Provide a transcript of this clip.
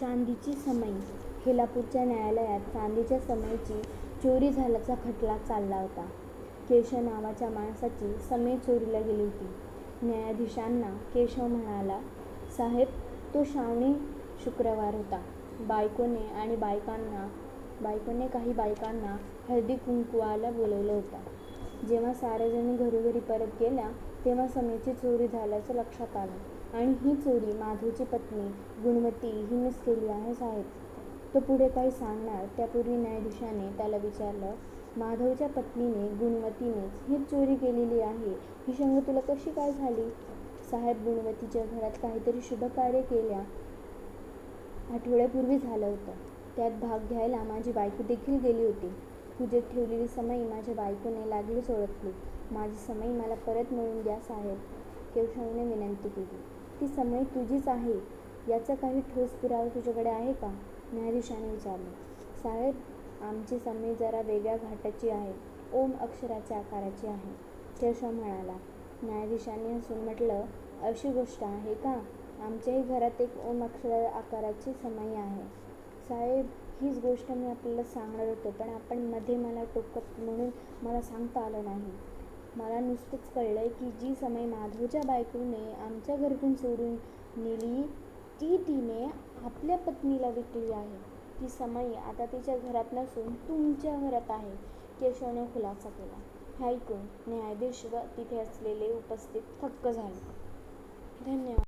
चांदीची समई. हेलापूरच्या न्यायालयात चांदीच्या समईची चोरी झाल्याचा खटला चालला होता. केशव नावाच्या माणसाची समई चोरीला गेली होती. न्यायाधीशांना केशव म्हणाला, साहेब, तो श्रावणी शुक्रवार होता. बायकोने काही बायकांना हळदी कुंकवाला बोलवलं होतं. जेव्हा साऱ्याजणी घरोघरी परत गेल्या तेव्हा समईची चोरी झाल्याचं लक्षात आलं आणि ही चोरी माधवची पत्नी गुणवती हिनेच केली आहे साहेब. तो पुढे काही सांगणार त्यापूर्वी न्यायाधीशाने त्याला विचारलं, माधवच्या पत्नीने गुणवतीनेच ही चोरी केलेली आहे ही शंका तुला कशी काय झाली? साहेब, गुणवतीच्या घरात काहीतरी शुभकार्य गेल्या आठवड्यापूर्वी झालं होतं. त्यात भाग घ्यायला माझी बायको देखील गेली होती. पूजेत ठेवलेली समई माझ्या बायकोने लागलीच ओळखली. माझी समई मला परत मिळवून द्या साहेब, केशवने विनंती केली. ती समई तुझीच आहे याचा काही ठोस पुरावा तुझ्याकडे आहे का? न्यायाधीशाने विचारले. साहेब, आमची समई जरा वेगळ्या घाटाची आहे. ओम अक्षराच्या आकाराची आहे, केशव म्हणाला. न्यायाधीशांनी हसून म्हटलं, अशी गोष्ट आहे का? आमच्याही घरात एक ओम अक्षर आकाराची समई आहे. साहेब, हीच गोष्ट मी आपल्याला सांगणार होतो, पण आपण मध्ये मला टोकत म्हणून मला सांगता आलं नाही. मला नुसतंच कळलंय की जी समई माधवच्या बायकोने आमच्या घरातून चोरून नेली ती तिने आपल्या पत्नीला विकली आहे. ती समई आता तिच्या घरात नसून तुमच्या घरात आहे, केशवने खुलासा केला. हे ऐकून न्यायाधीश व तिथे असलेले उपस्थित थक्क झाले. धन्यवाद.